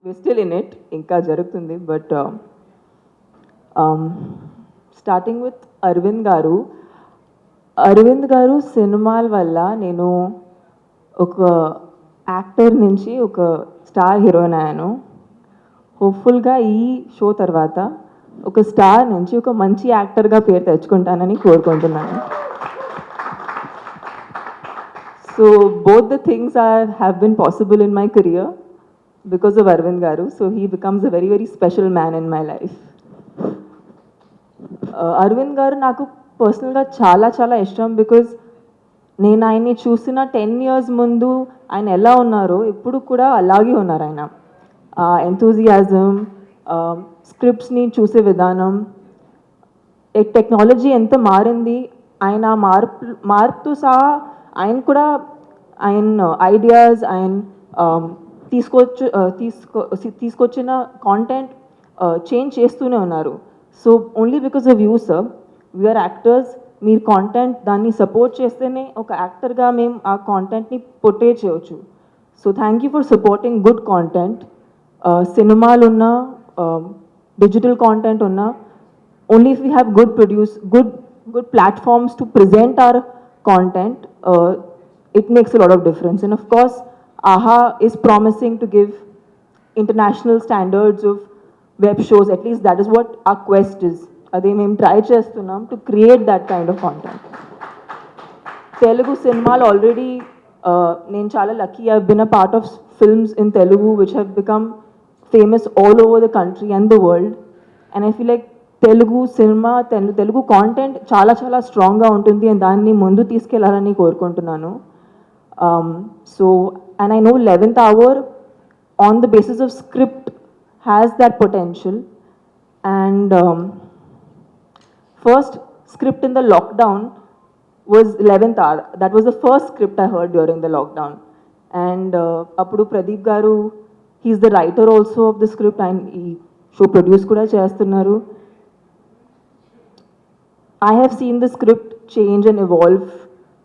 we're still in it, ఇంకా జరుగుతుంది. But starting with Arvind గారు సినిమాల వల్ల నేను ఒక యాక్టర్ నుంచి ఒక స్టార్ హీరోయిన్ అయ్యాను. హోప్ఫుల్గా ఈ షో తర్వాత ఒక స్టార్ నుంచి ఒక మంచి యాక్టర్గా పేరు తెచ్చుకుంటానని కోరుకుంటున్నాను. So both the things have been possible in my career because of Arvind Garu. So he becomes a very, very special man in my life. Arvind Garu నాకు పర్సనల్గా చాలా చాలా ఇష్టం బికాజ్ నేను ఆయన్ని చూసిన 10 years ముందు ఆయన ఎలా ఉన్నారో ఇప్పుడు కూడా అలాగే ఉన్నారు ఆయన. ఎంతూజియాజం, స్క్రిప్ట్స్ని చూసే విధానం, టెక్నాలజీ ఎంత మారింది, ఆయన మార్పుతో సహా ఆయన కూడా ఆయన ఐడియాస్ ఆయన తీసుకొచ్చిన కాంటెంట్ చేంజ్ చేస్తూనే ఉన్నారు. So only because of you sir, we are actors, మీరు కాంటెంట్ దాన్ని సపోర్ట్ చేస్తేనే ఒక యాక్టర్గా మేము ఆ కాంటెంట్ని పొట్రే చేయవచ్చు. So thank you for supporting good content. సినిమాలు ఉన్నా డిజిటల్ కాంటెంట్ ఉన్నా, only if we have good platforms to present our content, it makes a lot of difference. And of course, AHA is promising to give international standards of web shows. At least that is what our quest is. Ade mem try chestunnam to create that kind of content. Telugu cinema already, నేను చాలా lucky. I've been a part of films in Telugu which have become famous all over the country and the world. And I feel like Telugu cinema, Telugu content చాలా చాలా స్ట్రాంగ్గా ఉంటుంది and దాన్ని ముందు తీసుకెళ్లాలని కోరుకుంటున్నాను. So and I know 11th hour on the basis of script has that potential. And first script in the lockdown was 11th hour. That was the first script I heard during the lockdown. And appudu Pradeep garu, he's the writer also of the script and he show produce kuda chestunnaru. I have seen the script change and evolve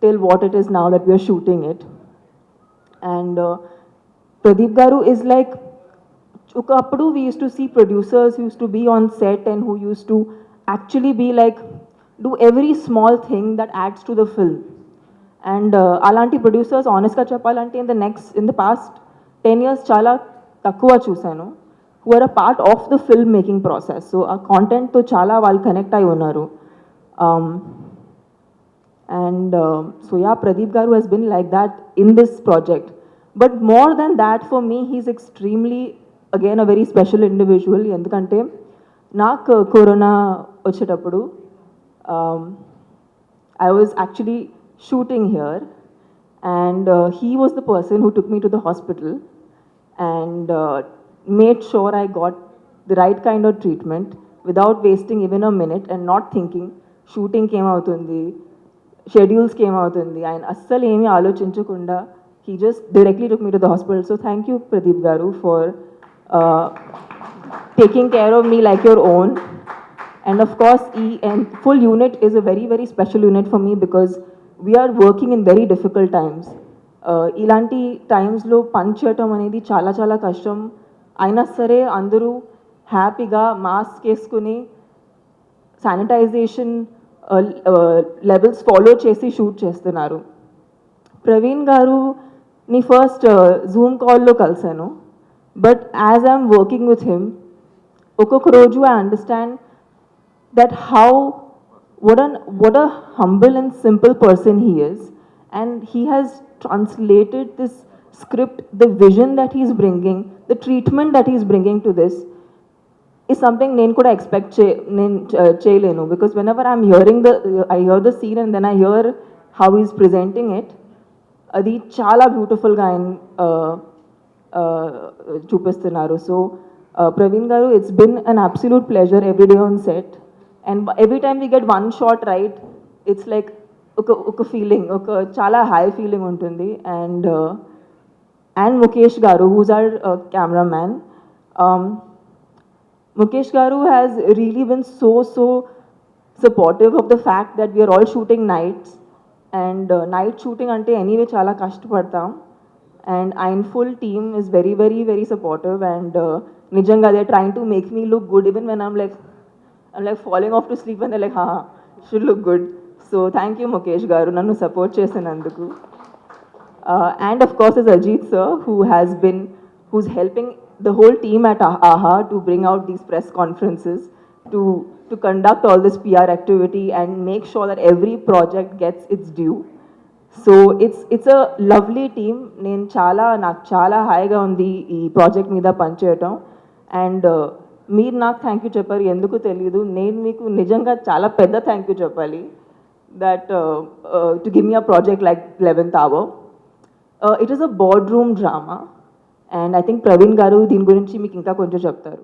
till what it is now that we are shooting it. And Pradeep garu is like, appudu we used to see producers who used to be on set and who used to actually be like, do every small thing that adds to the film. And alanti producers honestly cheppalante in the past 10 years chala takkuva chusanu who are a part of the film making process. So a content to chala వాళ్ళు connect ayi unnaru. So yeah, Pradeep garu has been like that in this project. But more than that, for me, he's extremely, again, a very special individual. ఎందుకంటే నాకు corona వచ్చేటప్పుడు I was actually shooting here and he was the person who took me to the hospital and made sure I got the right kind of treatment without wasting even a minute and not thinking shooting came avutundi, schedules came avutundi, and assal emi aalochinchakunda he just directly took me to the hospital. So thank you Pradeep garu for taking care of me like your own. And of course, and full unit is a very, very special unit for me because we are working in very difficult times. Ilanti times lo panchatam anedi chala chala kashtam. Aina sare andaru happy ga mask keskuni sanitization levels follow chesi shoot chestunaru. Praveen garu ni first Zoom call lo kalsanu, but as I'm working with him, okoka roju I understand that what a humble and simple person he is, and he has translated this script, the vision that he's bringing, the treatment that he's bringing to this is something నేను కూడా expect చేయలేను because whenever I'm hearing I hear the scene and then I hear how he's presenting it, అది చాలా బ్యూటిఫుల్గా ఆయన చూపిస్తున్నారు. So Praveen garu, it's been an absolute pleasure every day on set. And every time we get one shot right, it's like oka feeling, oka chala high feeling untundi. And Mukesh garu, who's our cameraman, Mukesh garu has really been so supportive of the fact that we are all shooting nights, and night shooting ante anyway chala kashtapadtam. And I'm full team is very, very, very supportive, and Nijanga, they're trying to make me look good even when I'm like falling off to sleep, and they're like, haha, should look good. So thank you, Mukesh Garu, nannu support chesinanduku. And of course, there's Ajit sir, who's helping the whole team at AHA to bring out these press conferences, to conduct all this PR activity and make sure that every project gets its due. So it's a lovely team. నాకు చాలా హాయిగా ఉంది ఈ project మీద పనిచేయటం. And మీరు నాకు thank you చెప్పారు, ఎందుకు తెలియదు. నేను మీకు నిజంగా చాలా పెద్ద థ్యాంక్ యూ చెప్పాలి, that to give me a project like 11th hour. It is a boardroom drama, and I think Praveen Garu దీని గురించి మీకు ఇంకా కొంచెం చెప్తారు.